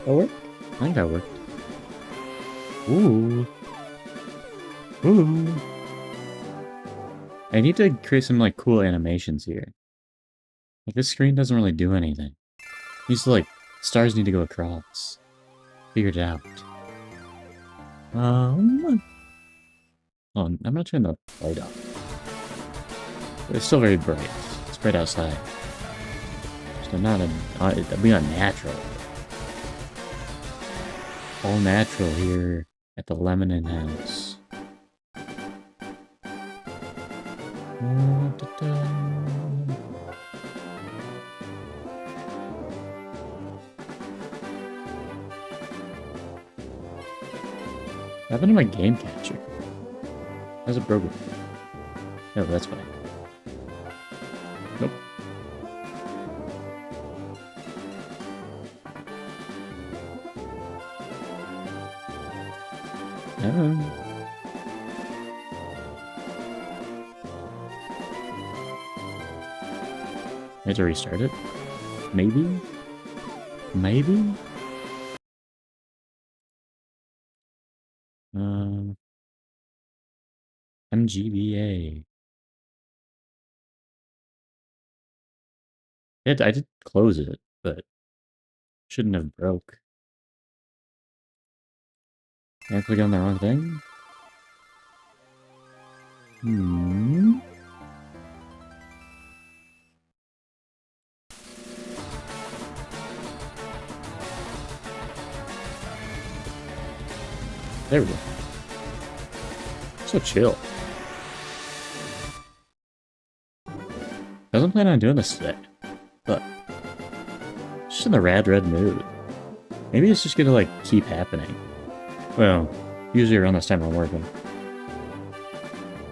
That work? I think that worked. Ooh. Ooh. I need to create some, like, cool animations here. Like, this screen doesn't really do anything. It needs to, like, stars need to go across. Figured it out. Oh, I'm gonna turn the light off. It's still very bright. It's bright outside. So not it'll be unnatural. All natural here at the Lemonin House. What happened to my game capture? How's it broken? No, that's fine. Nope. Oh. I have to restart it? Maybe? Maybe? MGBA. I did close it, but shouldn't have broke. Can I click on the wrong thing? There we go. So chill. I wasn't planning on doing this today, but just in the rad red mood. Maybe it's just gonna like keep happening. Well, usually around this time I'm working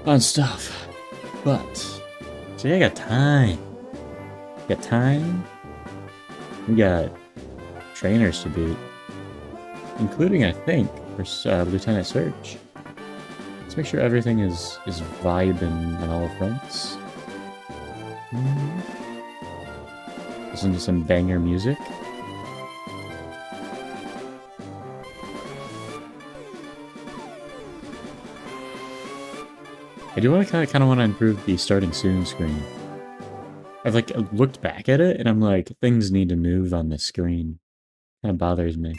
on stuff, but today I got time. Got time. We got trainers to beat, including I think for Lieutenant Surge. Let's make sure everything is vibing on all fronts. Listen to some banger music. I do want to kind of want to improve the starting soon screen. I've like looked back at it and I'm like, things need to move on this screen. Kind of bothers me.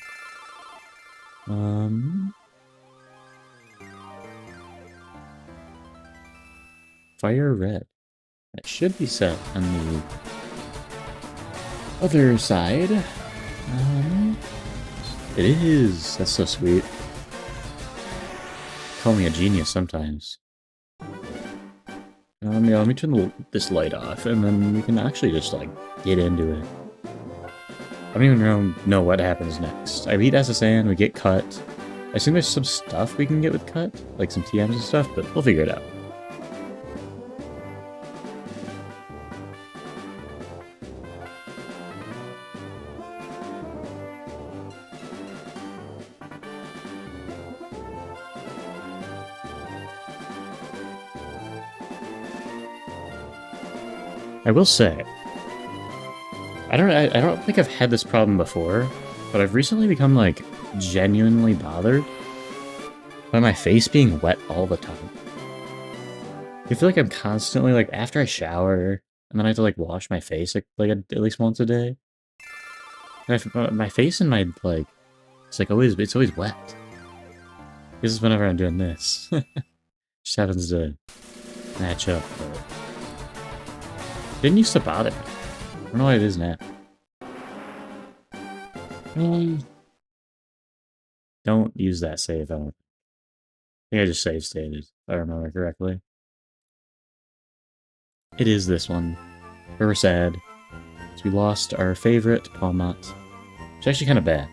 Fire red. That should be set on the other side. It is. That's so sweet. Call me a genius sometimes. Yeah, let me turn this light off, and then we can actually just, like, get into it. I don't even know what happens next. I beat SSN, we get cut. I assume there's some stuff we can get with cut, like some TMs and stuff, but we'll figure it out. I will say, I don't think I've had this problem before, but I've recently become, like, genuinely bothered by my face being wet all the time. I feel like I'm constantly, like, after I shower, and then I have to, like, wash my face, at least once a day. And my face and my, like, it's always wet. This is whenever I'm doing this. Just happens to match up, but... Didn't used to bother me. I don't know why it is now. Don't use that save, I think I just save stated, if I remember correctly. It is this one. We're sad. So we lost our favorite Palmot. It's actually kind of bad.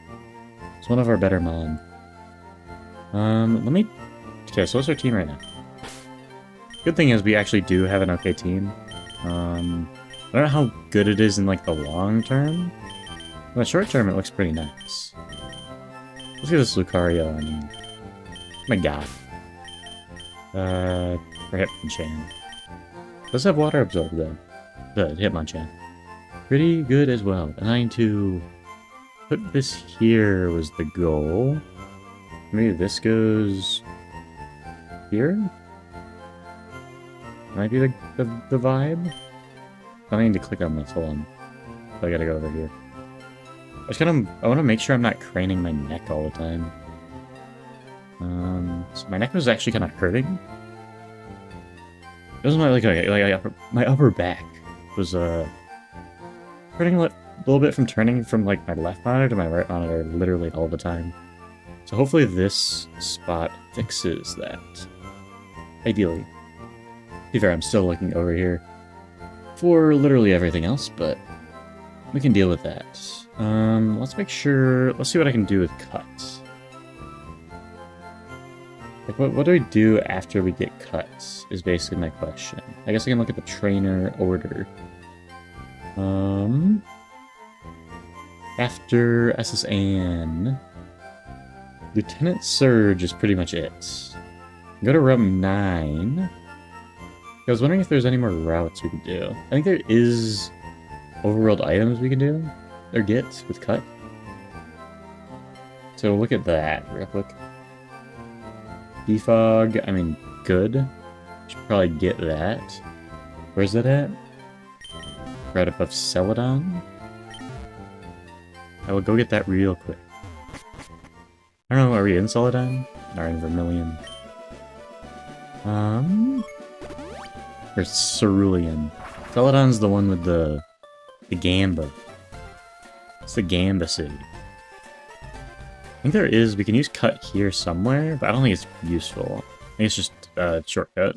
It's one of our better mon. Okay, so what's our team right now? Good thing is we actually do have an okay team. I don't know how good it is in, like, the long term. In the short term, it looks pretty nice. Let's get this Lucario on... Oh my god. For Hitmonchan. Does have Water Absorb, though. The Hitmonchan. Pretty good as well. A 9-2... put this here was the goal. Maybe this goes here? Might be the vibe? I need to click on this, hold on. So I gotta go over here. I want to make sure I'm not craning my neck all the time. So my neck was actually kind of hurting. It was my upper back was hurting a little bit from turning from like my left monitor to my right monitor literally all the time. So hopefully this spot fixes that. Ideally. To be fair, I'm still looking over here for literally everything else, but we can deal with that. Let's make sure... Let's see what I can do with cuts. Like, what do we do after we get cuts, is basically my question. I guess I can look at the trainer order. After SSN, Lieutenant Surge is pretty much it. Go to Route 9. I was wondering if there's any more routes we could do. I think there is overworld items we can do, or get, with cut. So look at that real quick. Defog, I mean, good. Should probably get that. Where's that at? Right above Celadon. I will go get that real quick. I don't know, are we in Celadon? Or in Vermilion? Or Cerulean. Celadon's the one with the Gamba. It's the Gamba City. I think there is, we can use cut here somewhere, but I don't think it's useful. I think it's just a shortcut.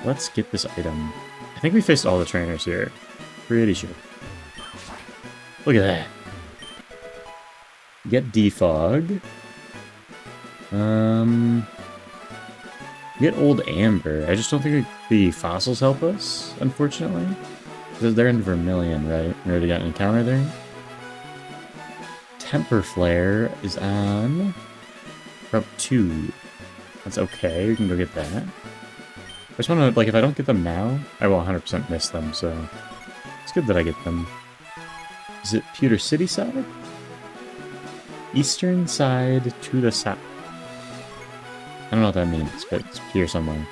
Let's get this item. I think we faced all the trainers here. Pretty sure. Look at that. Get defog. Get old amber. I just don't think the fossils help us, unfortunately. Because they're in Vermilion, right? We already got an encounter there. Temper Flare is on Route 2. That's okay, we can go get that. I just want to, like, if I don't get them now, I will 100% miss them, so it's good that I get them. Is it Pewter City side? Eastern side to the south. I don't know what that means, but it's here somewhere.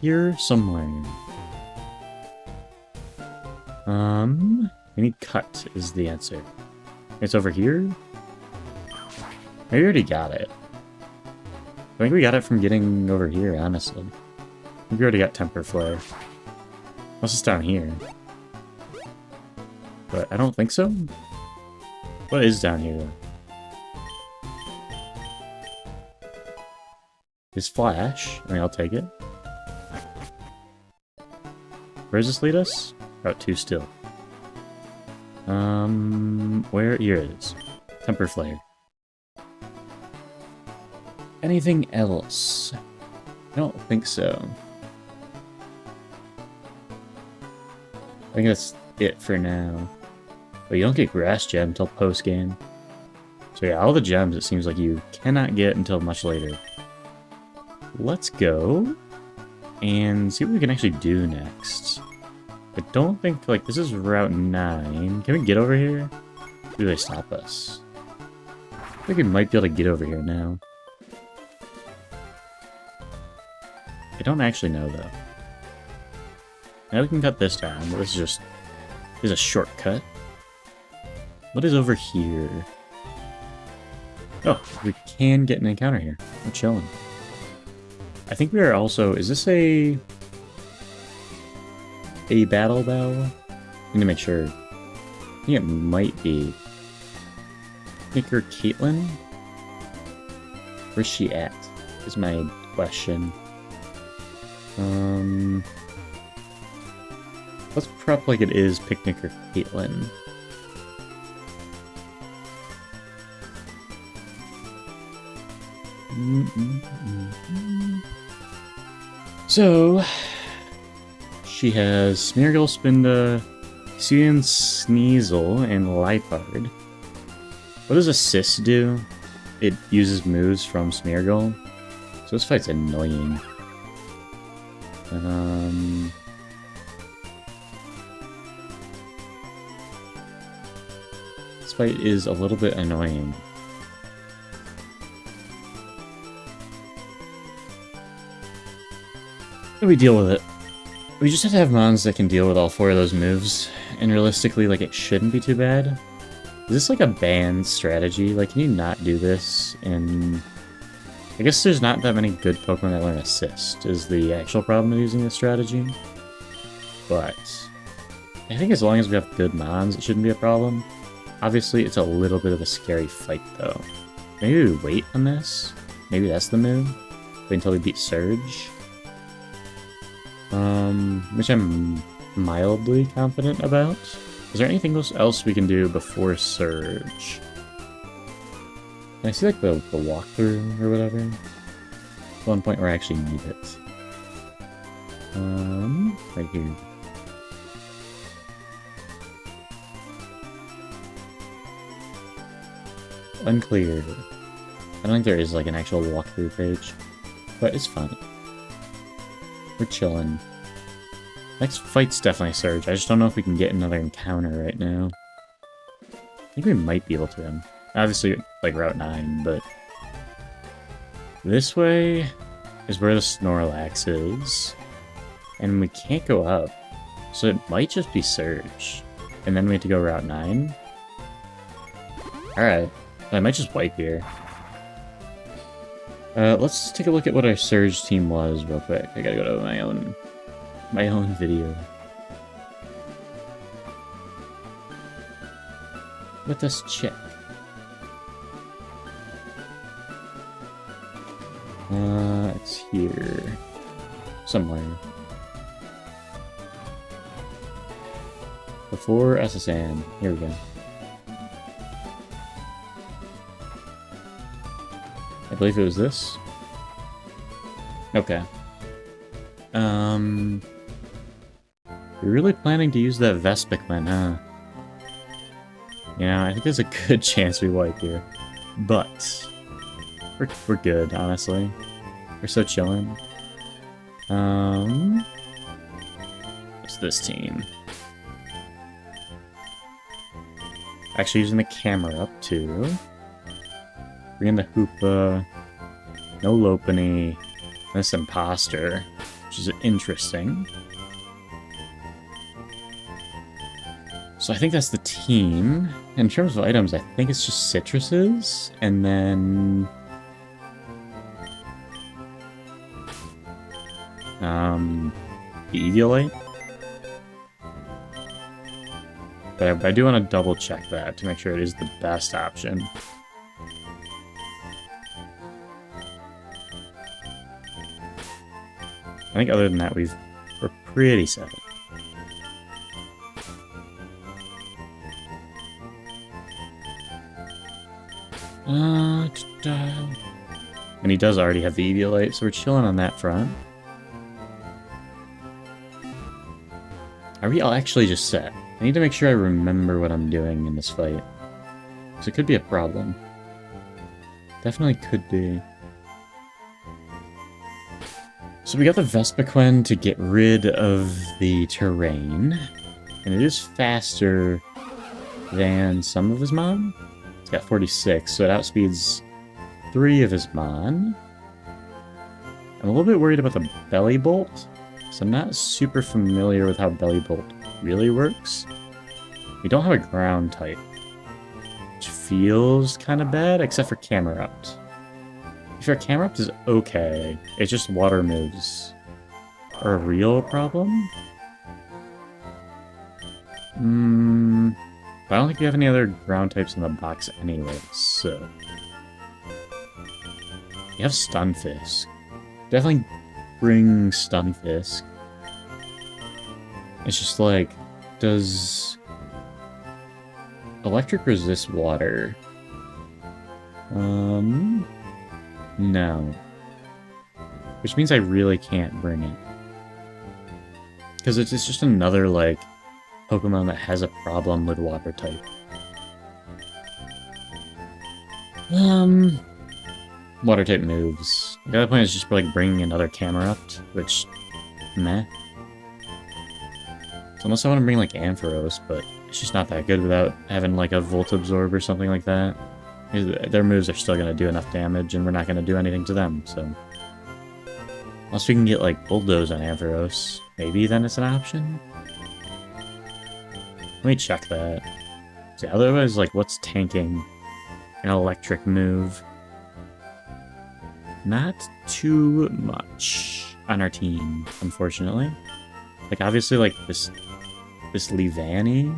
Here somewhere. We need cut is the answer. It's over here? Maybe we already got it. I think we got it from getting over here, honestly. I think we already got Temper Flare. Unless it's down here. But I don't think so. What is down here, though? Is Flash. I mean, I'll take it. Where does this lead us? Route 2 still. Where? Here it is. Temper Flare. Anything else? I don't think so. I think that's it for now. But you don't get Grass Gem until post-game. So yeah, all the gems it seems like you cannot get until much later. Let's go and see what we can actually do next. I don't think, like, this is Route 9. Can we get over here? Or do they stop us? I think we might be able to get over here now. I don't actually know, though. Now we can cut this down, but this is a shortcut. What is over here? Oh, we can get an encounter here. We're chilling. I think we are also... Is this a battle bell? I need to make sure. I think it might be. Snicker Caitlin? Where's she at? Is my question. Let's prep like it is Picnicker Caitlin. So, she has Smeargle, Spinda, Hisuian, Sneasel, and Lipard. What does Assist do? It uses moves from Smeargle. So this fight's annoying. This fight is a little bit annoying. How do we deal with it? We just have to have mons that can deal with all 4 of those moves, and realistically, like, it shouldn't be too bad. Is this like a banned strategy? Like, can you not do this in... I guess there's not that many good Pokemon that learn Assist, is the actual problem of using this strategy. But I think as long as we have good mons, it shouldn't be a problem. Obviously, it's a little bit of a scary fight, though. Maybe we wait on this? Maybe that's the move? Wait until we beat Surge? Which I'm mildly confident about. Is there anything else we can do before Surge? Can I see, like, the walkthrough or whatever? One point where I actually need it. Right here. Unclear. I don't think there is, like, an actual walkthrough page. But it's fun. We're chilling. Next fight's definitely Surge. I just don't know if we can get another encounter right now. I think we might be able to. Obviously, like, Route 9, but... This way is where the Snorlax is. And we can't go up. So it might just be Surge. And then we have to go Route 9. Alright. I might just wipe here. Let's take a look at what our Surge team was real quick. I gotta go to my own video. Let us check. It's here. Somewhere. Before SSN. Here we go. I believe it was this. Okay. You're really planning to use that Vespiquen, huh? Yeah, I think there's a good chance we wipe here. But we're good, honestly. We're so chillin'. What's this team? Actually using the camera up too. Bring in the Hoopa. No Lopunny. This Imposter, which is interesting. So I think that's the team. In terms of items, I think it's just citruses, and then... the Eviolite. But I do want to double check that to make sure it is the best option. I think other than that, we're pretty set. And he does already have the Eviolite, so we're chilling on that front. Are we all actually just set? I need to make sure I remember what I'm doing in this fight. Because it could be a problem. Definitely could be. So we got the Vespiquen to get rid of the terrain. And it is faster than some of his Mon. It's got 46, so it outspeeds 3 of his Mon. I'm a little bit worried about the Belly Bolt. So I'm not super familiar with how Belly Bolt really works. We don't have a ground type, which feels kind of bad, except for Camerupt. If our Camerupt is okay, it's just water moves are a real problem. But I don't think we have any other ground types in the box anyway, so... You have Stunfisk. Definitely bring Stunfisk. It's just like, does electric resist water? No. Which means I really can't bring it. Because it's just another, like, Pokemon that has a problem with water type. water type moves. The other point is just like bringing another Camerupt, which, meh. So unless I want to bring like Ampharos, but it's just not that good without having like a Volt Absorb or something like that. Their moves are still going to do enough damage, and we're not going to do anything to them, so... Unless we can get like Bulldoze on Ampharos, maybe then it's an option? Let me check that. See, otherwise, like, what's tanking an electric move? Not too much on our team, unfortunately. Like, obviously, like, this Leavanny.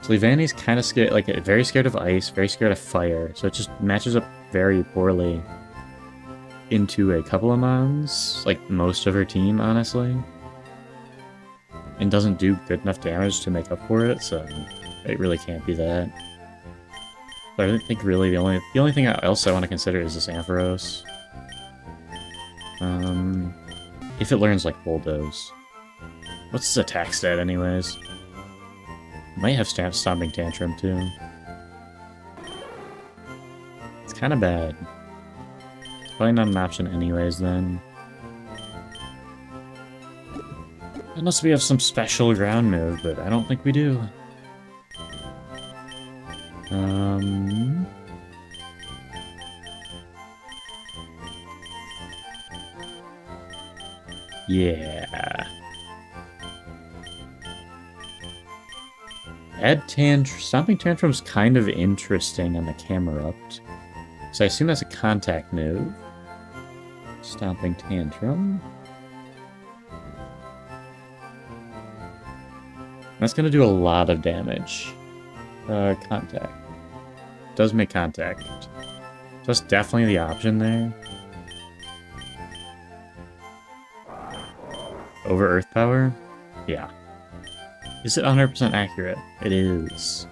So Leavanny's kind of scared, like, very scared of ice, very scared of fire, so it just matches up very poorly into a couple of mons, like most of her team, honestly. And doesn't do good enough damage to make up for it, so it really can't be that. But I think really the only thing else I want to consider is this Ampharos. If it learns like Bulldoze. What's its attack stat anyways? Might have Stomping Tantrum too. It's kind of bad. It's probably not an option anyways then. Unless we have some special ground move, but I don't think we do. Yeah. Stomping Tantrum's kind of interesting on the Camerupt. So I assume that's a contact move. Stomping Tantrum. That's going to do a lot of damage. Contact. Does make contact. So that's definitely the option there. Over Earth Power? Yeah. Is it 100% accurate? It is.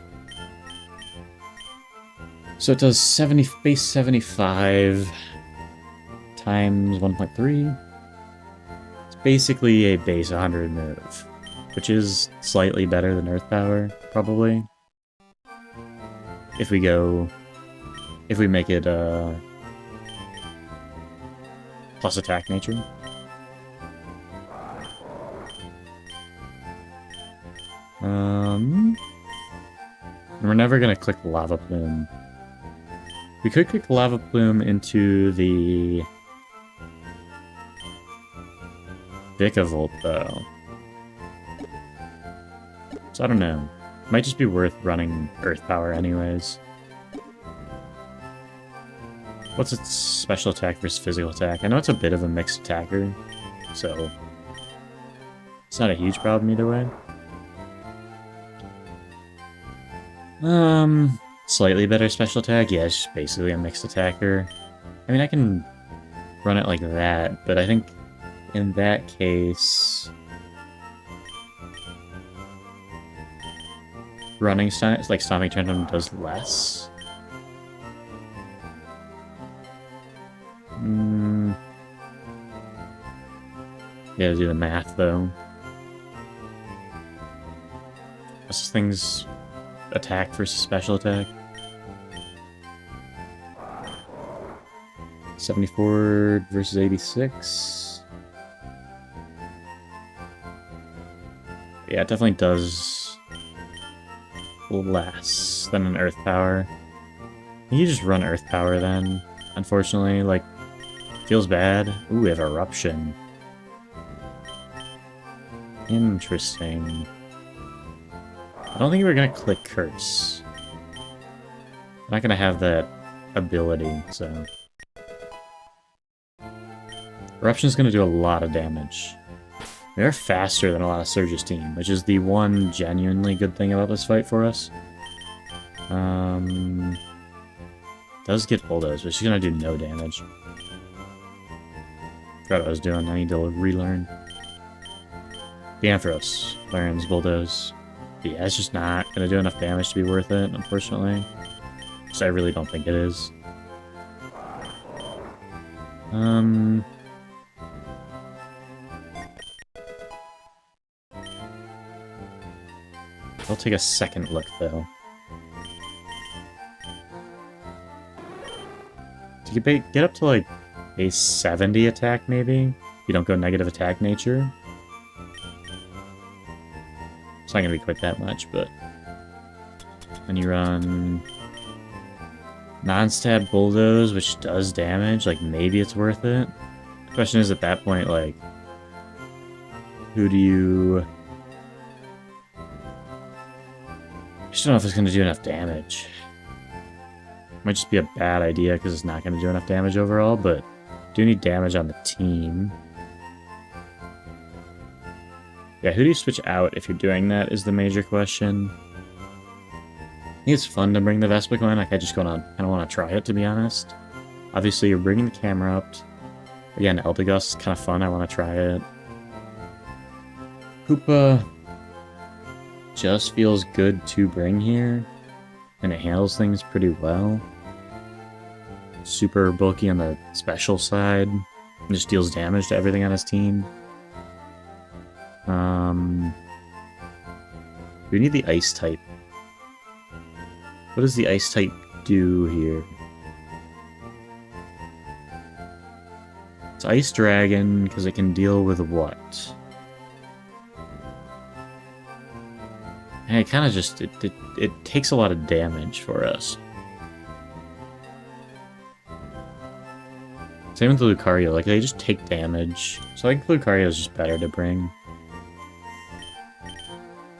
So it does base 75 times 1.3. It's basically a base 100 move, which is slightly better than Earth Power, probably. If we make it plus attack nature. We're never gonna click Lava Plume. We could click Lava Plume into the Vikavolt, though. So I don't know. Might just be worth running Earth Power anyways. What's its special attack versus physical attack? I know it's a bit of a mixed attacker, so it's not a huge problem either way. Slightly better special attack? Yeah, it's just basically a mixed attacker. I mean, I can run it like that, but I think in that case... running like Stomping Tantrum does less. Yeah, do the math though. What's this thing's attack versus special attack? 74 versus 86. Yeah, it definitely does less than an Earth Power. You just run Earth Power then, unfortunately. Like, feels bad. Ooh, we have Eruption. Interesting. I don't think we're gonna click Curse. I'm not gonna have that ability, so... Eruption's gonna do a lot of damage. They're faster than a lot of Surge's team, which is the one genuinely good thing about this fight for us. Does get Bulldoze, but she's gonna do no damage. Forgot what I was doing, I need to relearn. The Ampharos learns Bulldoze. But yeah, it's just not gonna do enough damage to be worth it, unfortunately. So I really don't think it is. I'll take a second look, though. you could get up to like a 70 attack maybe, if you don't go negative attack nature. It's not gonna be quite that much, but then you run non-stab bulldoze, which does damage, like maybe it's worth it. The question is at that point, like, who do you... I just don't know if it's going to do enough damage. Might just be a bad idea because it's not going to do enough damage overall, but do need damage on the team. Yeah, who do you switch out if you're doing that is the major question. I think it's fun to bring the Vespiquen. Like, I just kind of want to try it, to be honest. Obviously, you're bringing the camera up. Again, Eldegoss is kind of fun. I want to try it. Koopa just feels good to bring here, and it handles things pretty well. Super bulky on the special side, and just deals damage to everything on his team. We need the ice type. What does the ice type do here? It's Ice Dragon, because it can deal with what? And it kind of just, it takes a lot of damage for us. Same with the Lucario, like they just take damage. So I think Lucario is just better to bring.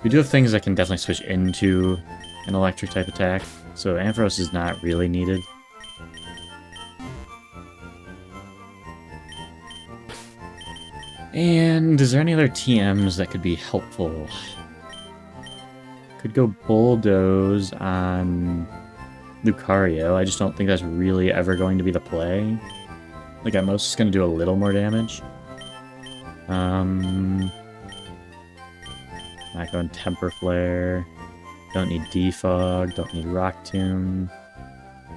We do have things that can definitely switch into an electric type attack, so Ampharos is not really needed. And is there any other TMs that could be helpful? Could go Bulldoze on Lucario. I just don't think that's really ever going to be the play. Like, at most, it's going to do a little more damage. Not going Temper Flare. Don't need Defog. Don't need Rock Tomb.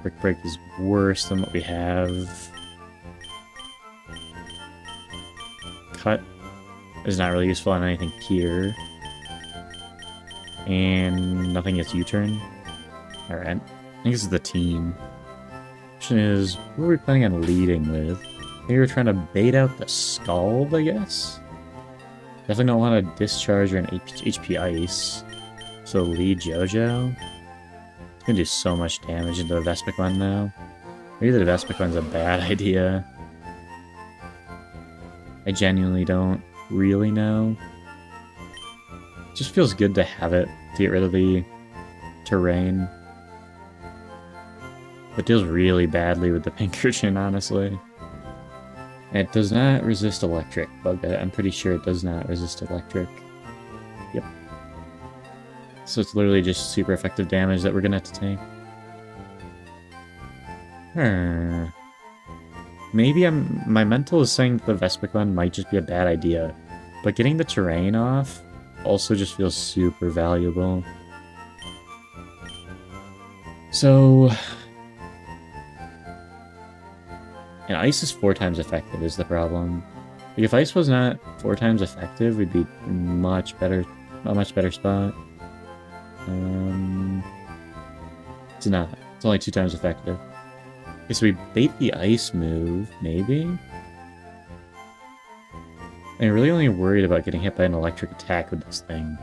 Brick Break is worse than what we have. Cut is not really useful on anything here. And nothing gets U-turn. Alright. I think this is the team. Question is, what are we planning on leading with? Maybe we're trying to bait out the Scald, I guess? Definitely don't want to discharge or an HP Ice. So lead Jojo. It's gonna do so much damage into the Vespiquen now. Maybe the Vespiquen's a bad idea. I genuinely don't really know. It just feels good to have it to get rid of the terrain. It deals really badly with the Pinkerton, honestly. It does not resist electric, but I'm pretty sure it does not resist electric. Yep. So it's literally just super effective damage that we're gonna have to take. Maybe my mental is saying that the Vespiquen might just be a bad idea, but getting the terrain off also just feels super valuable. So... And Ice is 4 times effective is the problem. Like, if Ice was not 4 times effective, we'd be a much better spot. It's not. It's only 2 times effective. Okay, so we bait the Ice move, maybe? I'm really only worried about getting hit by an electric attack with this thing.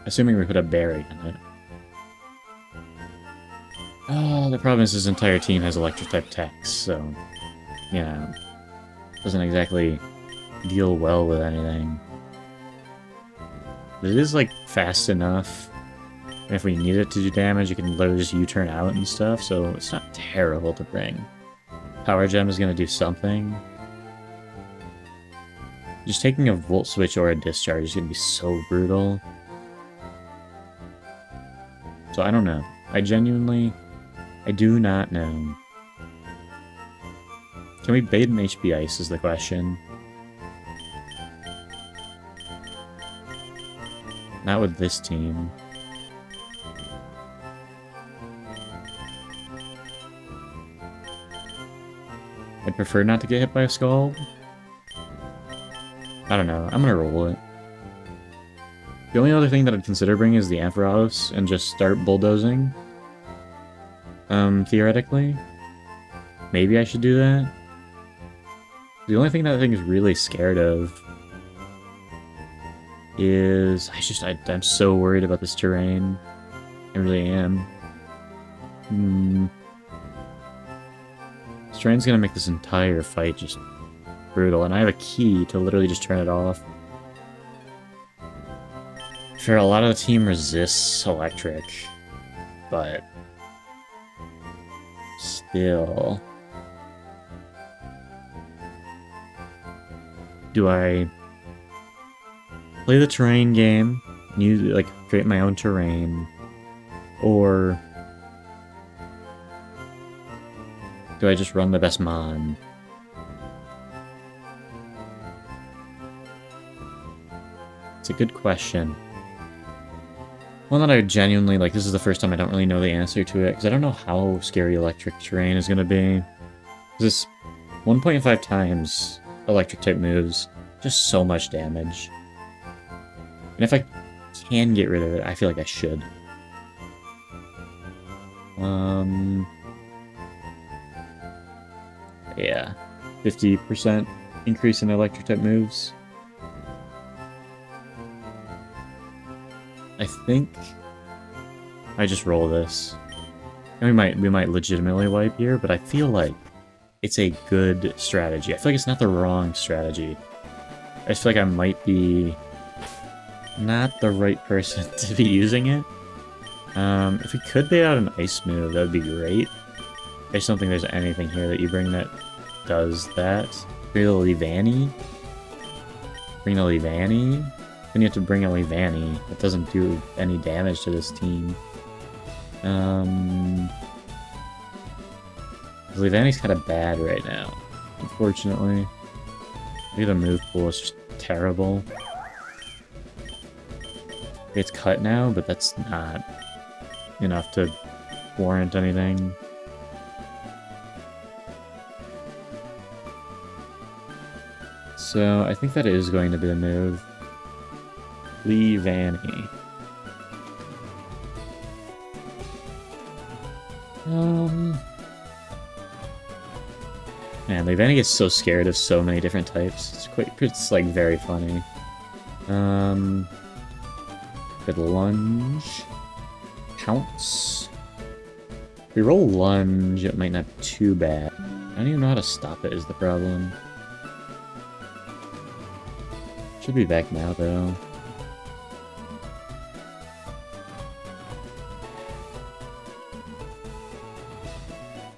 Assuming we put a berry in it. Oh, the problem is his entire team has electric type attacks, so... yeah. Doesn't exactly deal well with anything. But it is, like, fast enough. And if we need it to do damage, it can literally just U-turn out and stuff, so it's not terrible to bring. Power Gem is gonna do something. Just taking a Volt Switch or a Discharge is gonna be so brutal. So I don't know. I do not know. Can we bait an HP Ice is the question. Not with this team. I'd prefer not to get hit by a Scald. I don't know. I'm gonna roll it. The only other thing that I'd consider bringing is the Ampharos and just start bulldozing. Theoretically. Maybe I should do that. The only thing that I think is really scared of is I'm so worried about this terrain. I really am. This terrain's gonna make this entire fight just brutal, and I have a key to literally just turn it off. Sure, a lot of the team resists electric, but still. Do I play the terrain game, create my own terrain, or do I just run the best mon? It's a good question. One that I genuinely, this is the first time I don't really know the answer to it, because I don't know how scary electric terrain is going to be. This 1.5 times electric type moves, just so much damage. And if I can get rid of it, I feel like I should. Yeah, 50% increase in electric type moves. I think I just roll this. And we might legitimately wipe here, but I feel like it's a good strategy. I feel like it's not the wrong strategy. I just feel like I might be not the right person to be using it. If we could bait out an ice move, that would be great. I just don't think there's anything here that you bring that does that. Bring the Levani. Bring the Levani. Then you have to bring a Levani. That doesn't do any damage to this team. Levani's kind of bad right now, unfortunately. Look at the move pool, it's just terrible. It's cut now, but that's not enough to warrant anything. So I think that is going to be the move. Levani. Man, Levani gets so scared of so many different types. It's like very funny. Good lunge. Pounce. If we roll lunge, it might not be too bad. I don't even know how to stop it is the problem. Should be back now though.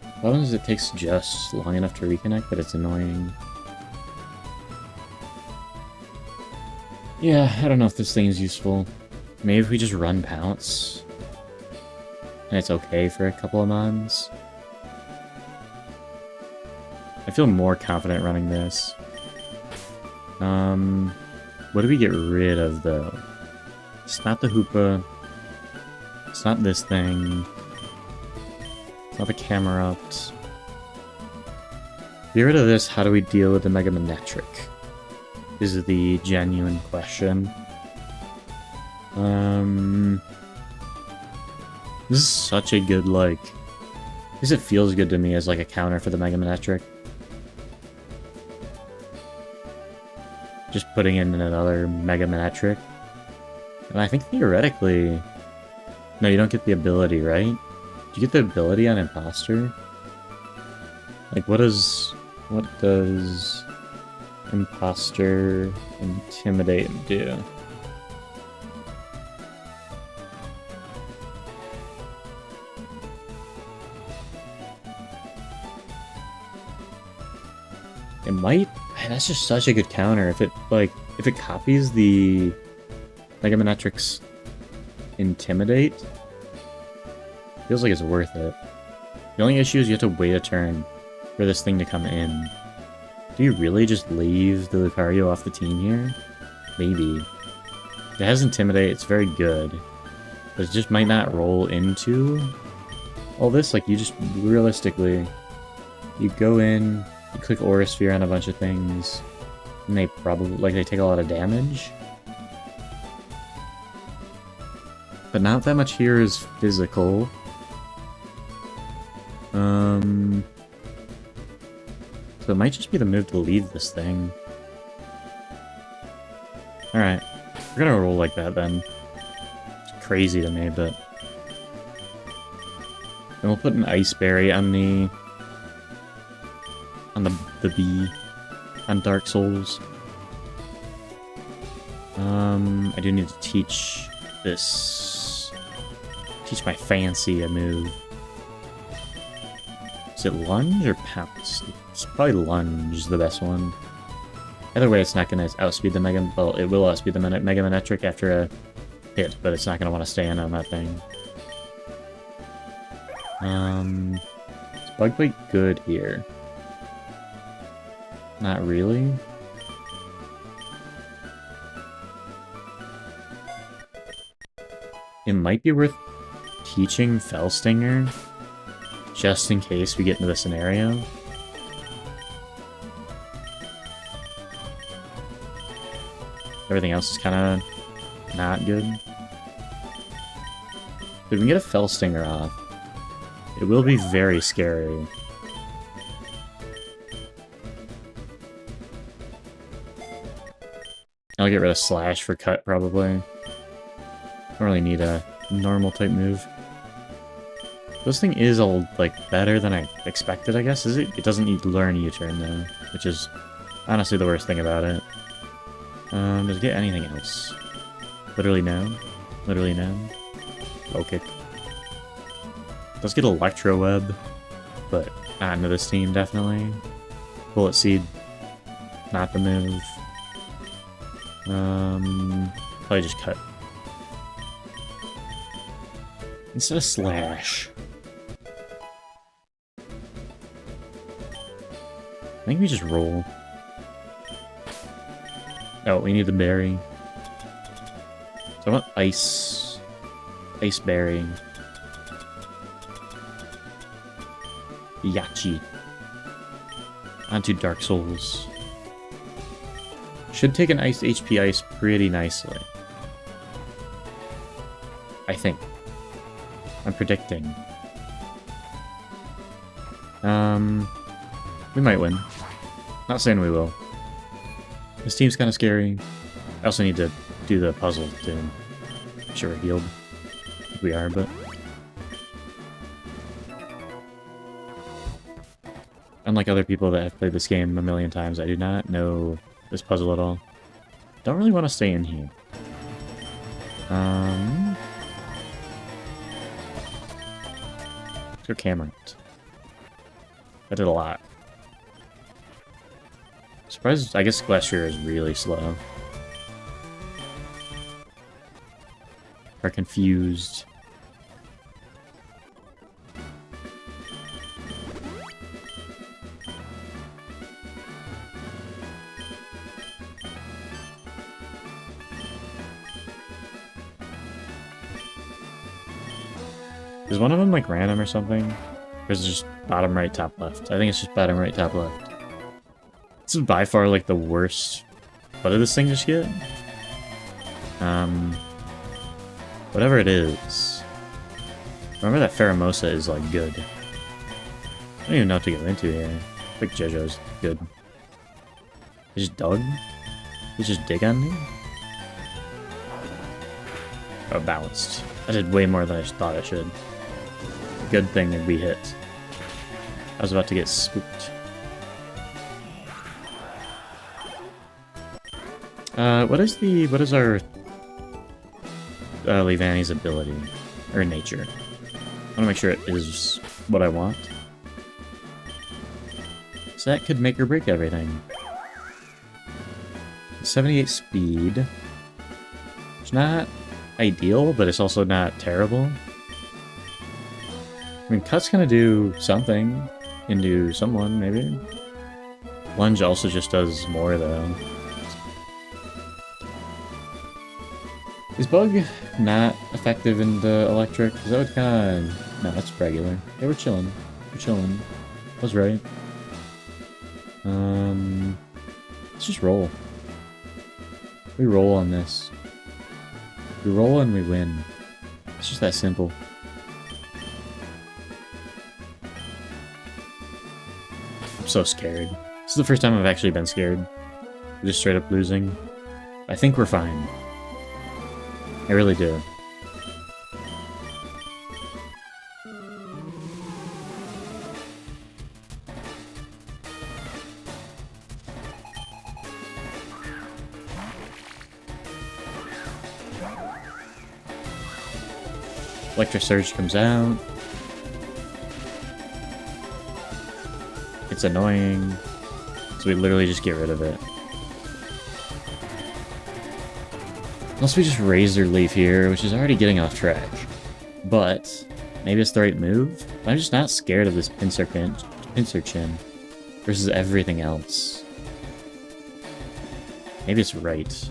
The problem is it takes just long enough to reconnect, but it's annoying. Yeah, I don't know if this thing is useful. Maybe if we just run Pounce, and it's okay for a couple of mons. I feel more confident running this. What do we get rid of, though? It's not the Hoopa. It's not this thing. It's not the Camerupt. Get rid of this, how do we deal with the Mega Manectric? Is the genuine question. This is such a good, at least it feels good to me as, a counter for the Mega Manectric. Just putting in another Mega Manectric. And I think theoretically... No, you don't get the ability, right? Do you get the ability on Imposter? What does Imposter Intimidate do? It might. That's just such a good counter. If it copies the Mega Manectric's Intimidate, feels like it's worth it. The only issue is you have to wait a turn for this thing to come in. Do you really just leave the Lucario off the team here? Maybe. It has Intimidate, it's very good. But it just might not roll into all this. You just, realistically, you go in, you click Aura Sphere on a bunch of things, and they probably, they take a lot of damage. But not that much here is physical. So it might just be the move to leave this thing. Alright. We're gonna roll like that then. It's crazy to me, but... Then we'll put an Ice Berry on the bee on Dark Souls. I do need to teach my fancy a move. Is it lunge or pounce? It's probably lunge is the best one. Either way, it's not going to outspeed the Mega... Well, it will outspeed the Mega Manetric after a hit, but it's not going to want to stand on that thing. Is Bug Bite good here? Not really. It might be worth teaching Fell Stinger, just in case we get into the scenario. Everything else is kind of not good. If we can get a Fell Stinger off, it will be very scary. I'll get rid of Slash for Cut, probably. Don't really need a normal type move. This thing is like better than I expected, I guess. Is it? It doesn't need to learn U-turn though, which is honestly the worst thing about it. Does it get anything else? Literally no. Literally no. Low kick. Does get Electro Web, but not into this team definitely. Bullet Seed, not the move. Probably just Cut. Instead of Slash. I think we just roll. Oh, we need the berry. So I want Ice Berry. Yachi. Onto Dark Souls. Should take an HP Ice pretty nicely. I think. I'm predicting. We might win. Not saying we will. This team's kind of scary. I also need to do the puzzle to make sure we're healed. I think we are, but... Unlike other people that have played this game a million times, I do not know this puzzle at all. Don't really want to stay in here. Let's go camera. That did a lot. Surprised, I guess Glacier is really slow. Are confused. Is one of them like random or something? Or is it just bottom right, top left? I think it's just bottom right, top left. This is by far like the worst. What did this thing just get? Whatever it is. Remember that Pheromosa is like good. I don't even know what to go into here. I think JoJo's good. He just dug? He just dig on me? Oh, balanced. I did way more than I thought I should. Good thing that we hit. I was about to get spooked. What is our Leavanny's ability? Or nature? I want to make sure it is what I want. So that could make or break everything. 78 speed. It's not ideal, but it's also not terrible. I mean, Cut's gonna do something. Into someone, maybe. Lunge also just does more, though. Is Bug not effective in the electric? Because that would kind of... No, that's regular. Yeah, we're chilling. We're chilling. I was right. Let's just roll. We roll on this. We roll and we win. It's just that simple. I'm so scared. This is the first time I've actually been scared. We're just straight up losing. I think we're fine. I really do. Electric Surge comes out. It's annoying, so we literally just get rid of it. Unless we just Razor Leaf here, which is already getting off track. But maybe it's the right move. I'm just not scared of this Pincer Chin versus everything else. Maybe it's right.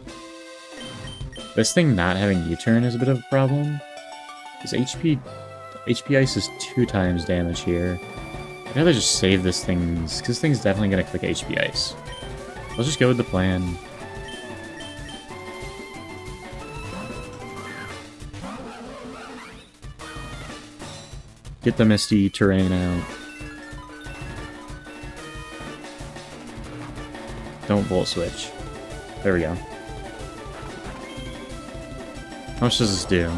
This thing not having U-turn is a bit of a problem. His HP Ice is 2 times damage here. I'd rather just save this thing's, because this thing's definitely going to click HP Ice. Let's just go with the plan. Get the Misty Terrain out. Don't Volt Switch. There we go. How much does this do?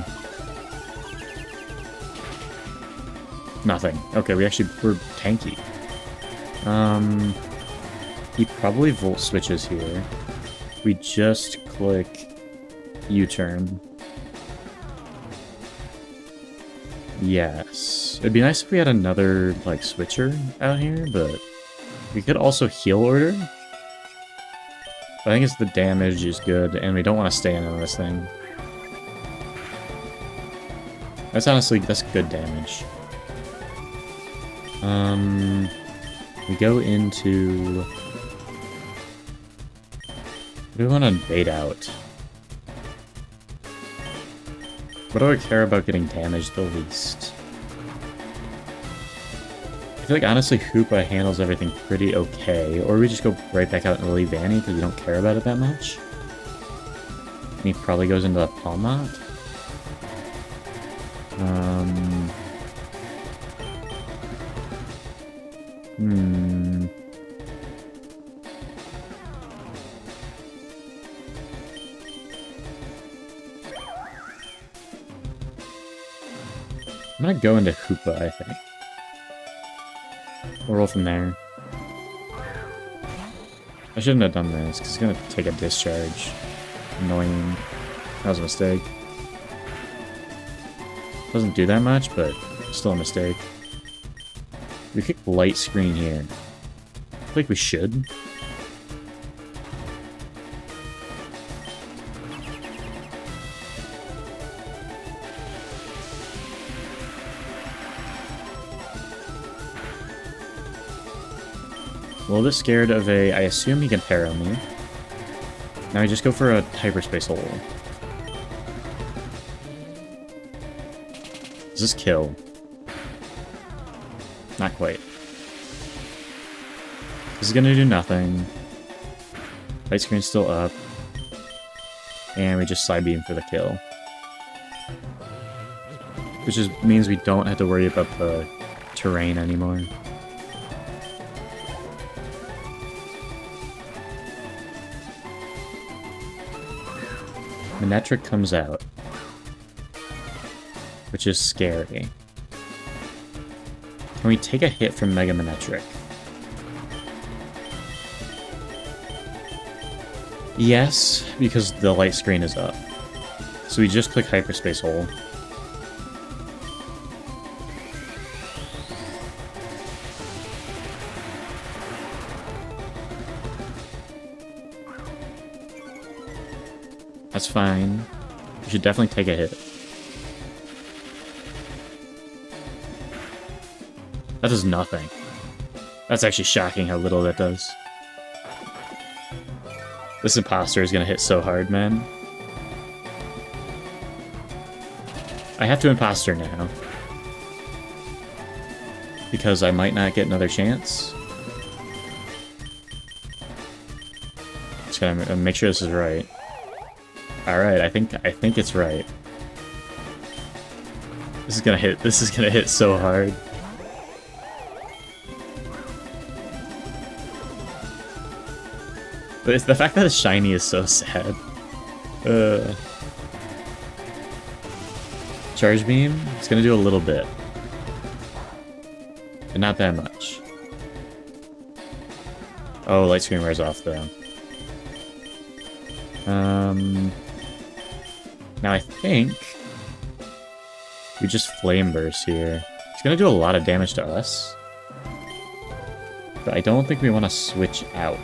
Nothing. Okay, we're tanky. He probably Volt Switches here. We just click U-turn. Yes. It'd be nice if we had another, like, switcher out here, but we could also heal order. I think it's the damage is good, and we don't want to stay in on this thing. That's honestly, that's good damage. We go into... What do we want to bait out? What do I care about getting damaged the least? I feel like honestly Hoopa handles everything pretty okay, or we just go right back out into Vanny because we don't care about it that much. And he probably goes into a Palmot. I'm gonna go into Hoopa, I think. We'll roll from there. I shouldn't have done this, because it's gonna take a discharge. Annoying. That was a mistake. Doesn't do that much, but still a mistake. We kick Light Screen here. I feel like we should. A little bit scared of a... I assume he can Para me. Now we just go for a Hyperspace Hole. Does this kill? Not quite. This is gonna do nothing. Light Screen's still up. And we just Side Beam for the kill. Which just means we don't have to worry about the terrain anymore. Manectric comes out, which is scary. Can we take a hit from Mega Manectric? Yes, because the Light Screen is up. So we just click Hyperspace Hole. That's fine. We should definitely take a hit. That does nothing. That's actually shocking how little that does. This imposter is gonna hit so hard, man. I have to imposter now. Because I might not get another chance. Just gotta make sure this is right. Alright, I think it's right. This is gonna hit so hard. But it's the fact that it's shiny is so sad. Charge Beam, it's gonna do a little bit. But not that much. Oh, Light Screen wears off though. Now I think we just Flame Burst here. It's gonna do a lot of damage to us. But I don't think we want to switch out.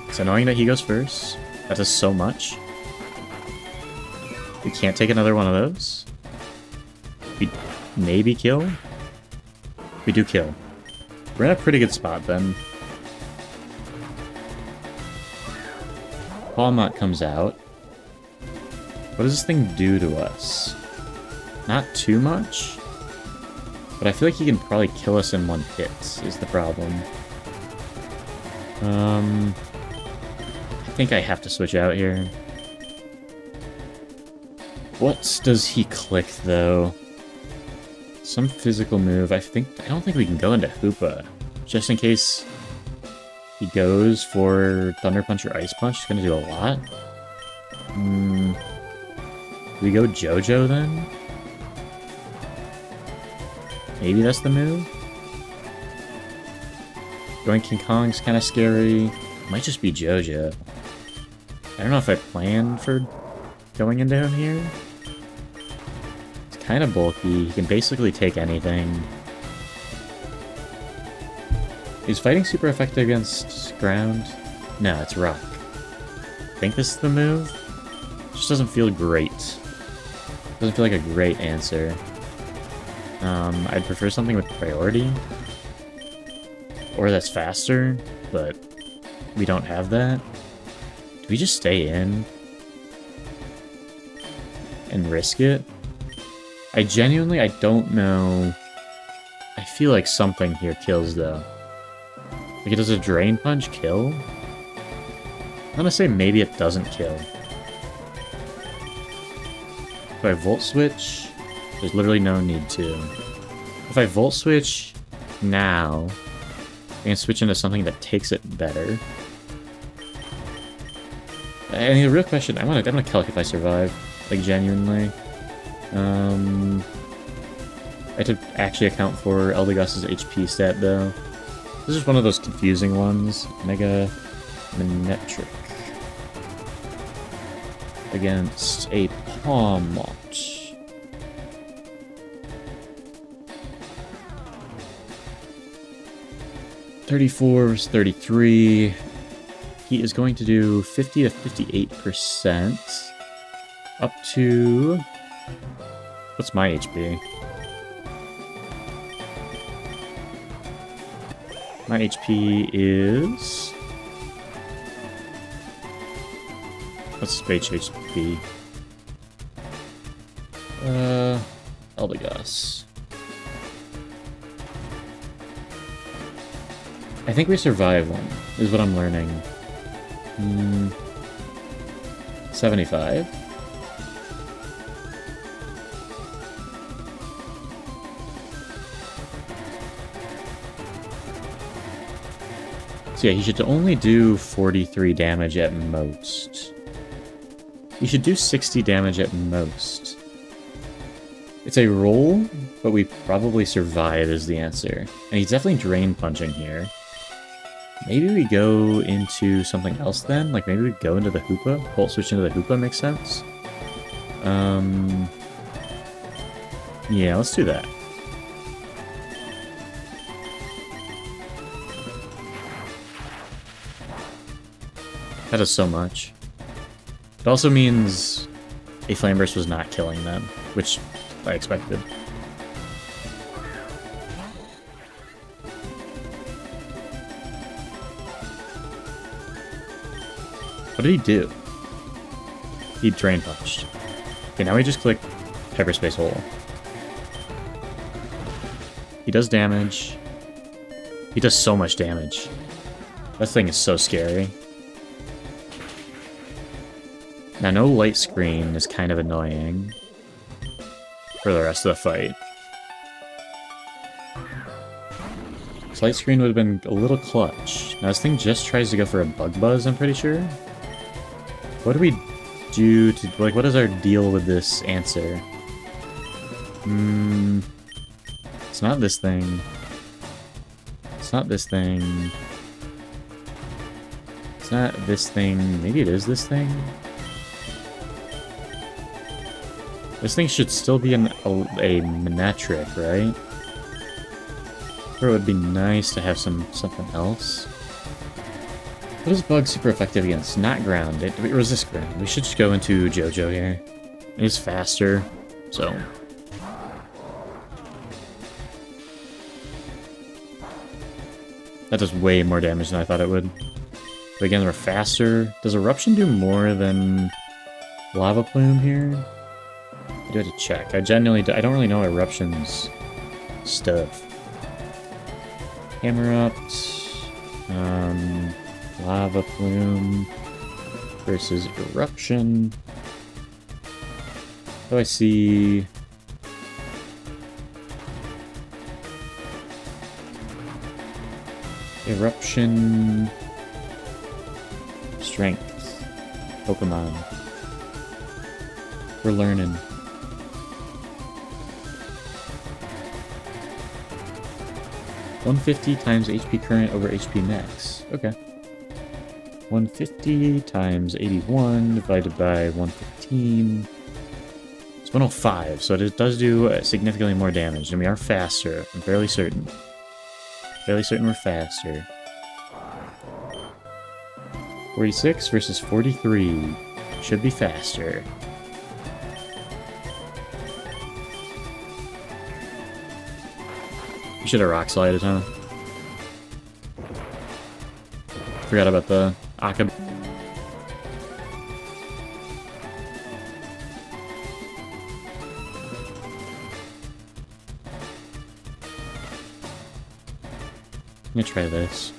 It's annoying that he goes first. That does so much. We can't take another one of those. We maybe kill? We do kill. We're in a pretty good spot then. Palmot comes out. What does this thing do to us? Not too much. But I feel like he can probably kill us in one hit, is the problem. I think I have to switch out here. What does he click, though? Some physical move. I don't think we can go into Hoopa. Just in case he goes for Thunder Punch or Ice Punch, it's gonna do a lot. Do we go JoJo then? Maybe that's the move? Going King Kong's kind of scary. Might just be JoJo. I don't know if I planned for going into him here. It's kind of bulky. He can basically take anything. Is fighting super effective against ground? No, it's rock. I think this is the move. Just doesn't feel great. Doesn't feel like a great answer. I'd prefer something with priority. Or that's faster, but we don't have that. Do we just stay in? And risk it? I don't know. I feel like something here kills, though. Like, does a Drain Punch kill? I'm gonna say maybe it doesn't kill. If I Volt Switch, there's literally no need to. If I Volt Switch now, I can switch into something that takes it better. I mean, the real question, I'm gonna Kelk if I survive. Like, genuinely. I had to actually account for Eldegoss's HP stat, though. This is one of those confusing ones. Mega Manectric. Against a Palmot. $34 versus 33. He is going to do 50 to 58%. Up to... What's my HP? My HP is... What's Space HP? Eldegoss. I think we survive one, is what I'm learning. 75. So yeah, he should only do 43 damage at most. He should do 60 damage at most. It's a roll, but we probably survive is the answer. And he's definitely Drain Punching here. Maybe we go into something else then? Like maybe we go into the Hoopa? Volt Switch into the Hoopa makes sense? Yeah, let's do that. That does so much. It also means a Flame Burst was not killing them, which I expected. What did he do? He Drain Punched. Okay, now we just click Hyperspace Hole. He does damage. He does so much damage. That thing is so scary. Now, no Light Screen is kind of annoying for the rest of the fight. Slight screen would have been a little clutch. Now this thing just tries to go for a bug buzz, I'm pretty sure. What do we do to, like, what is our deal with this answer? It's not this thing. It's not this thing. It's not this thing. Maybe it is this thing? This thing should still be a Monetric, right? Or it would be nice to have something else. What is Bug super effective against? Not ground. It resists ground. We should just go into JoJo here. It's faster, so... That does way more damage than I thought it would. But again, we're faster. Does Eruption do more than Lava Plume here? I do have to check. I don't really know Eruption's stuff. Hammer Up. Lava Plume versus Eruption. Oh, I see... Eruption... Strength. Pokemon. We're learning. $150 times HP current over HP max. Okay. 150 times 81 divided by 115. It's 105, so it does do significantly more damage, and we are faster. I'm fairly certain. Fairly certain we're faster. 46 versus 43. Should be faster. We should have rock slided, huh? Forgot about the Akab. I'm gonna try this.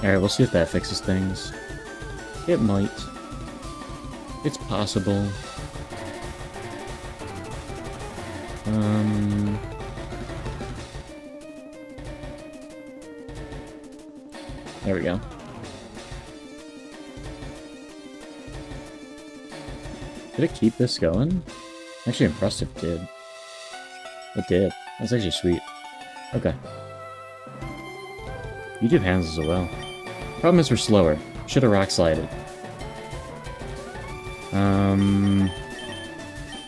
Alright, we'll see if that fixes things. It might. It's possible. There we go. Did it keep this going? I'm actually impressed if it did. It did. That's actually sweet. Okay. You do hands as well. Problem is we're slower. Should have rock slided.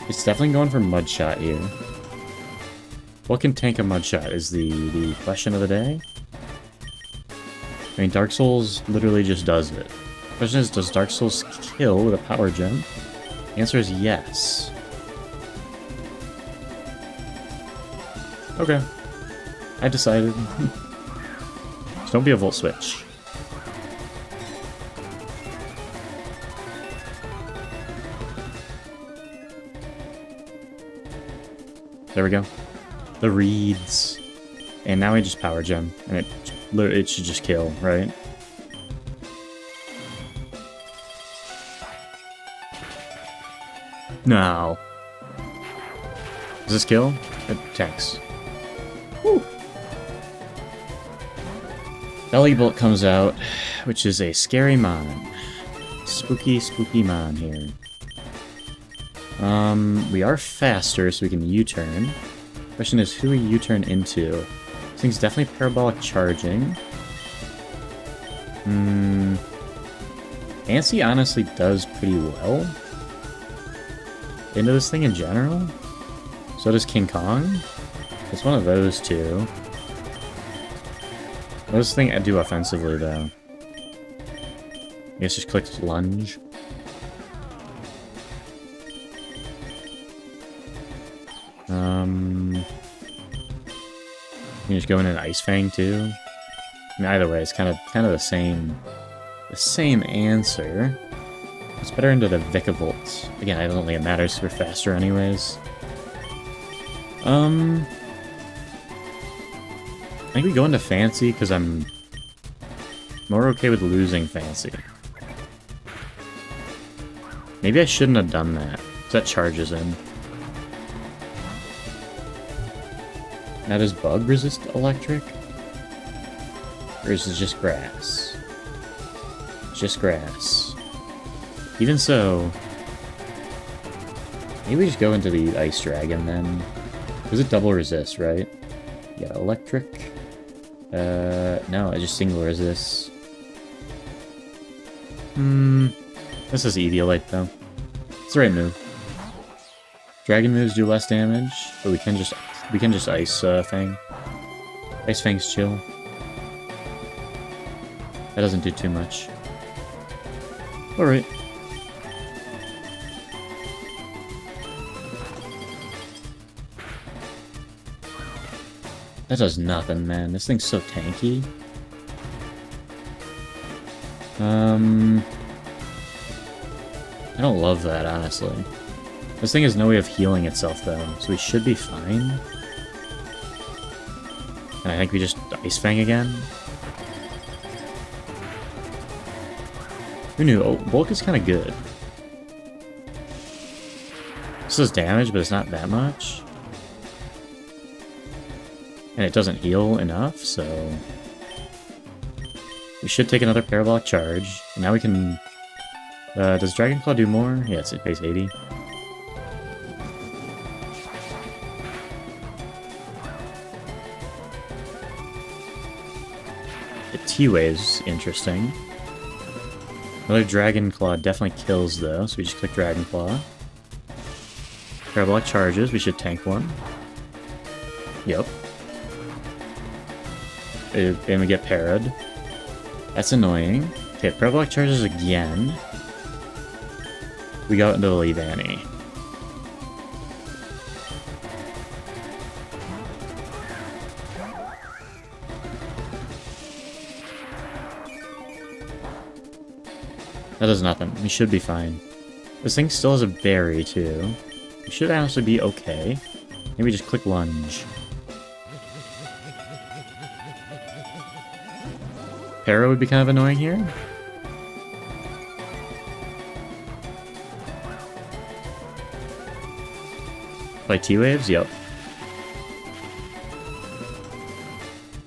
It's definitely going for Mud Shot here. What can tank a Mud Shot is the question of the day. I mean, Dark Souls literally just does it. The question is, does Dark Souls kill with a power gem? The answer is yes. Okay. I decided. Just don't be a Volt Switch. There we go. The reeds. And now we just power gem. And it should just kill, right? No. Does this kill? It attacks. Woo! Belly Bolt comes out, which is a scary mon. Spooky, spooky mon here. We are faster, so we can U-turn. Question is, who do we U-turn into? This thing's definitely parabolic charging. Ansi honestly does pretty well into this thing in general. So does King Kong. It's one of those two. What does this thing do offensively, though? I guess just click lunge. You just go in an Ice Fang too. I mean, either way, it's kind of the same answer. It's better into the Vikavolt. Again, I don't think it matters. We're faster anyways. I think we go into Fancy, because I'm more okay with losing Fancy. Maybe I shouldn't have done that, because that charges in. Now, does Bug resist electric? Or is it just grass? Just grass. Even so, maybe we just go into the Ice Dragon then. Because it double resists, right? Yeah, electric. No, I just single resist. This is Eviolite though. It's the right move. Dragon moves do less damage, but we can just Ice Fang. Ice Fang's chill. That doesn't do too much. Alright. That does nothing, man. This thing's so tanky. I don't love that, honestly. This thing has no way of healing itself, though, so we should be fine. And I think we just Ice Fang again. Who knew? Oh, Bulk is kind of good. This does damage, but it's not that much. And it doesn't heal enough, so... we should take another Parabolic Charge. And now we can... does Dragon Claw do more? Yeah, it's at base 80. The T-Wave's interesting. Another Dragon Claw definitely kills, though, so we just click Dragon Claw. Parabolic Charges, we should tank one. Yep. And we get parried. That's annoying. Okay, Parabolic Charges again. We got into the Leavanny. That does nothing. We should be fine. This thing still has a berry, too. We should honestly be okay. Maybe just click Lunge. Para would be kind of annoying here. Play T-Waves? Yep.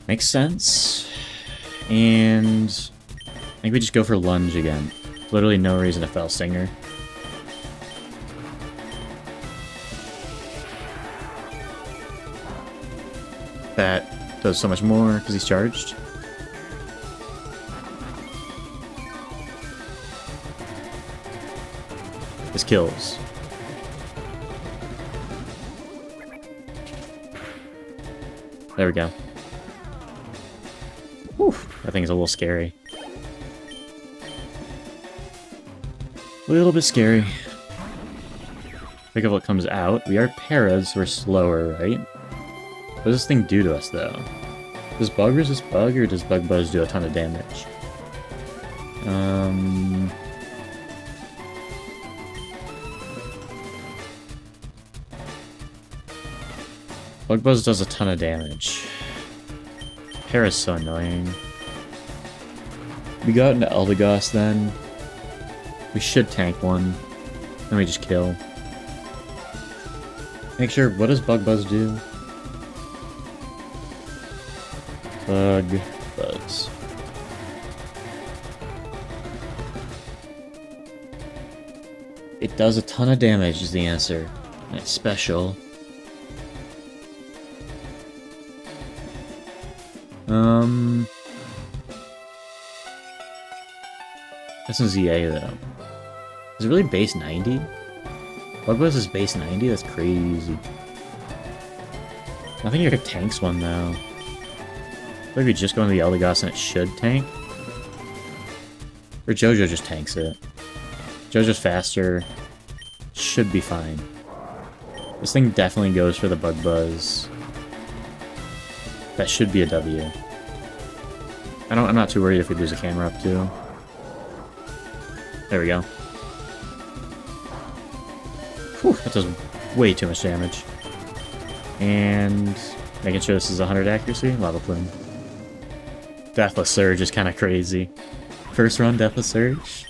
Makes sense. And I think we just go for Lunge again. Literally no reason to Fell Stinger. That does so much more because he's charged. This kills. There we go. Whew, that thing is a little scary. A little bit scary. Think of what comes out. We are paras, so we're slower, right? What does this thing do to us, though? Does Bug resist Bug, or does Bug Buzz do a ton of damage? Bug Buzz does a ton of damage. Para's so annoying. We go out into Eldegoss then. We should tank one. Then we just kill. Make sure, what does Bug Buzz do? Bug Buzz. It does a ton of damage is the answer. And it's special. That's in ZA though. Is it really base 90? Bug Buzz is base 90? That's crazy. I think you could tanks one though. Maybe we just go into the Eldegoss and it should tank. Or Jojo just tanks it. Jojo's faster. Should be fine. This thing definitely goes for the Bug Buzz. That should be a W. I'm not too worried if we lose a camera up too. There we go. Whew, that does way too much damage. And making sure this is 100 accuracy, Lava Plume. Deathless Surge is kind of crazy. First run Deathless Surge,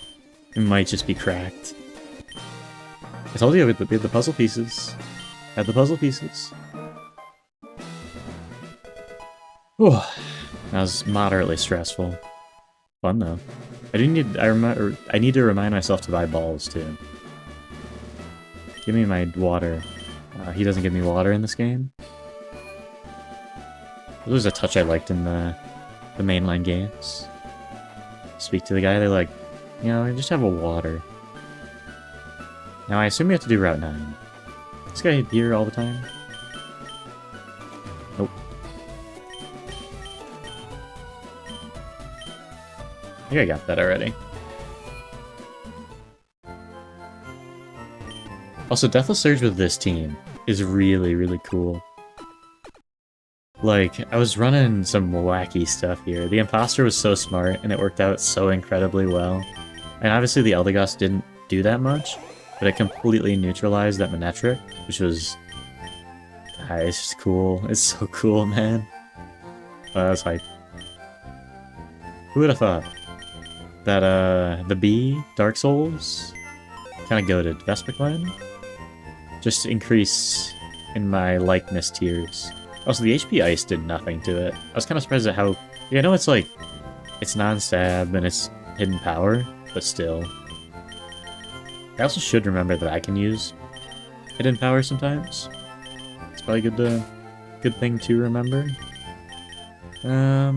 it might just be cracked. I told you we had the puzzle pieces. Had the puzzle pieces. Whew. That was moderately stressful. Fun though. I need to remind myself to buy balls too. Give me my water. He doesn't give me water in this game. There was a touch I liked in the mainline games. Speak to the guy, they're like, you know, I just have a water. Now I assume we have to do Route 9. This guy here all the time? Nope. I think I got that already. Also, Deathless Surge with this team is really, really cool. Like, I was running some wacky stuff here. The Imposter was so smart, and it worked out so incredibly well. And obviously the Eldegoss didn't do that much, but it completely neutralized that Manectric, which was... it's just cool. It's so cool, man. That was hype. Who would have thought that, the Bee, Dark Souls, kind of goated Vespiquen? Just increase in my likeness tiers. Also, the HP Ice did nothing to it. I was kind of surprised at how... Yeah, I know it's like... It's non-stab and it's hidden power, but still. I also should remember that I can use hidden power sometimes. It's probably good thing to remember. I'll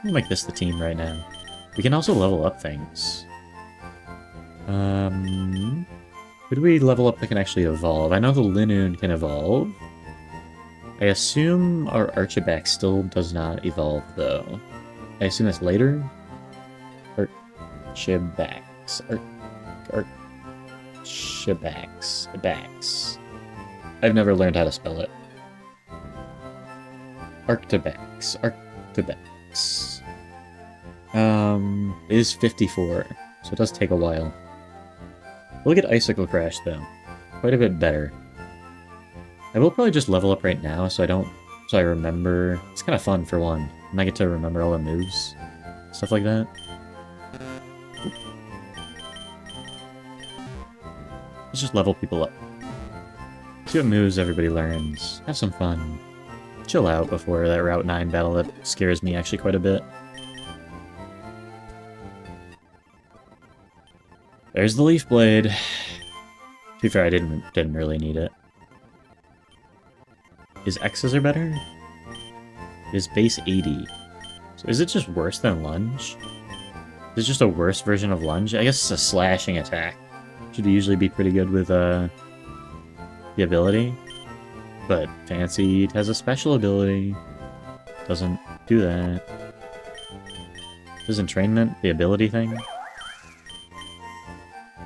make this the team right now. We can also level up things. Who do we level up that can actually evolve? I know the Linoon can evolve. I assume our Archibax still does not evolve, though. I assume that's later? Archibax. Archibax. I've never learned how to spell it. Arctibax. It is 54, so it does take a while. We'll get Icicle Crash, though. Quite a bit better. I will probably just level up right now, so I remember. It's kind of fun, for one. And I get to remember all the moves. Stuff like that. Let's just level people up. See what moves everybody learns. Have some fun. Chill out before that Route 9 battle that scares me actually quite a bit. There's the Leaf Blade. To be fair, I didn't really need it. His X's are better? His base 80. So is it just worse than Lunge? Is it just a worse version of Lunge? I guess it's a slashing attack. Should usually be pretty good with the ability. But Fancy has a special ability. Doesn't do that. Is entrainment the ability thing?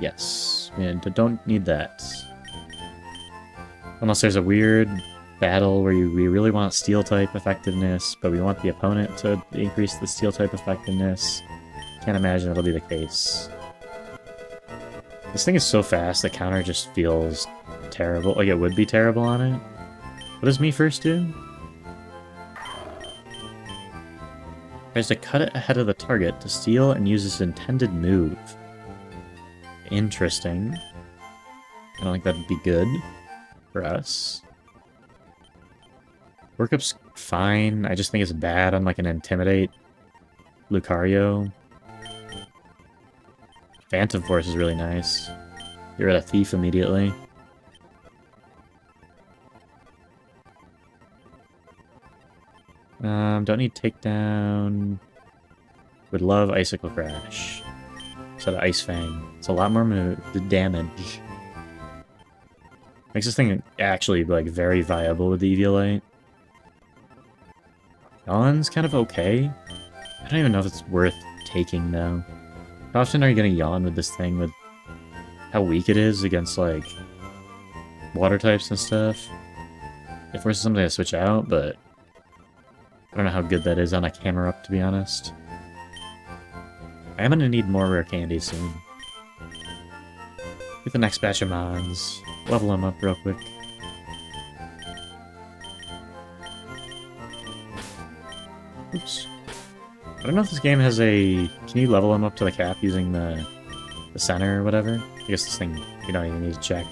Yes. Yeah, don't need that. Unless there's a weird battle where we really want steel type effectiveness, but we want the opponent to increase the steel type effectiveness. Can't imagine it'll be the case. This thing is so fast, the counter just feels terrible. Like it would be terrible on it. What does me first do? Tries to cut it ahead of the target to steal and use its intended move. Interesting. I don't think that'd be good for us. Workup's fine. I just think it's bad on like an Intimidate Lucario. Phantom Force is really nice. Get rid of Thief immediately. Don't need Takedown. Would love Icicle Crash. Instead of Ice Fang. It's a lot more damage. Makes this thing actually like very viable with the Eviolite. Yawn's kind of okay. I don't even know if it's worth taking though. How often are you gonna yawn with this thing with how weak it is against like water types and stuff? It forces something to switch out, but I don't know how good that is on a camera up, to be honest. I am gonna need more rare candy soon. Get the next batch of mons. Level them up real quick. moves. I don't know if this game has a... Can you level them up to the cap using the center or whatever? I guess this thing you don't even need to check.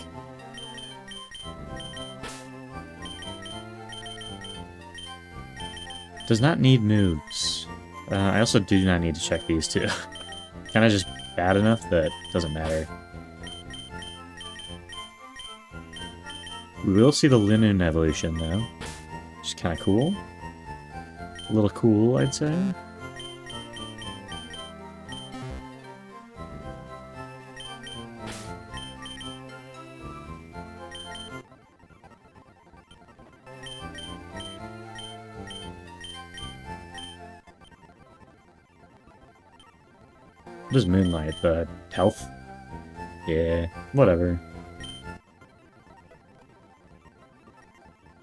Does not need moves. I also do not need to check these two. Kind of just bad enough that it doesn't matter. We will see the Linen evolution though, which is kind of cool. A little cool, I'd say. What is Moonlight? The health? Yeah, whatever.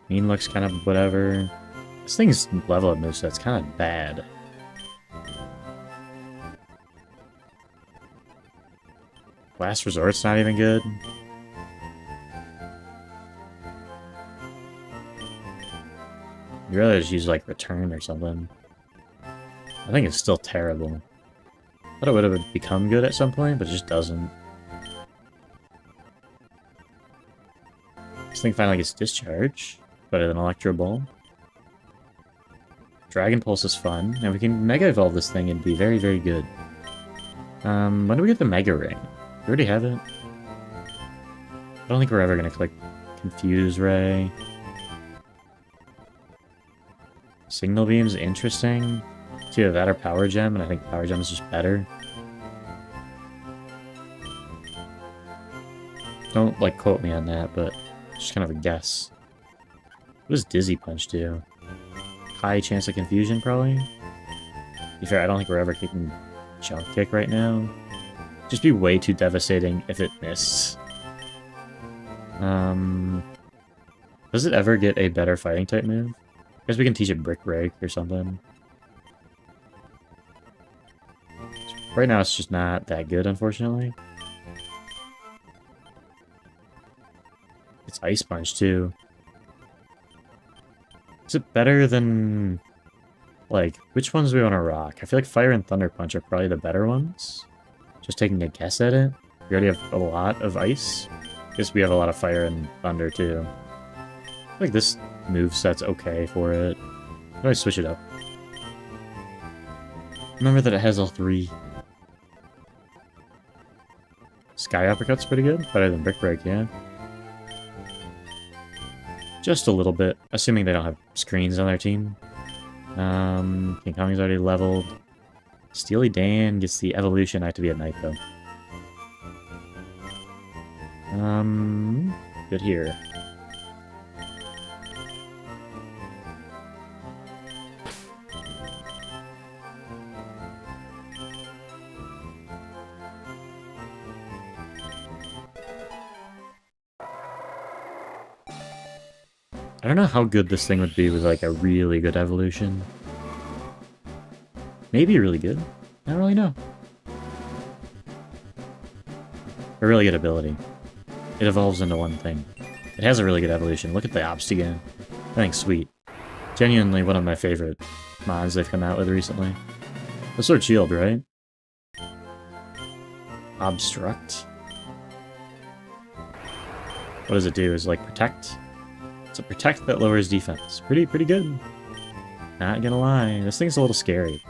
Mean looks kind of whatever. This thing's level up moveset's kind of bad. Last Resort's not even good. You'd rather just use like Return or something. I think it's still terrible. I thought it would have become good at some point, but it just doesn't. This thing finally gets Discharge. Better than Electro Ball. Dragon Pulse is fun, and we can Mega Evolve this thing and be very, very good. When do we get the Mega Ring? We already have it? I don't think we're ever going to click Confuse Ray. Signal Beam's interesting. It's either that or Power Gem, and I think Power Gem is just better. Don't, like, quote me on that, but it's just kind of a guess. What does Dizzy Punch do? High chance of confusion, probably? To be fair, I don't think we're ever kicking Jump Kick right now. Just be way too devastating if it missed. Does it ever get a better fighting type move? I guess we can teach it Brick Break or something. Right now it's just not that good, unfortunately. It's Ice Punch, too. Is it better than... Like, which ones do we want to rock? I feel like Fire and Thunder Punch are probably the better ones. Just taking a guess at it. We already have a lot of Ice. I guess we have a lot of Fire and Thunder, too. I feel like this moveset's okay for it. I always switch it up. Remember that it has all three. Sky Uppercut's pretty good. Better than Brick Break, yeah. Just a little bit, assuming they don't have screens on their team. King Kong's already leveled. Steely Dan gets the evolution. I have to be at night, though. Good here. I don't know how good this thing would be with, like, a really good evolution. Maybe really good. I don't really know. A really good ability. It evolves into one thing. It has a really good evolution. Look at the Obstigan. I think sweet. Genuinely one of my favorite mods they've come out with recently. The Sword Shield, right? Obstruct. What does it do? Is it like protect? It's a protect that lowers defense. Pretty good. Not gonna lie, this thing's a little scary.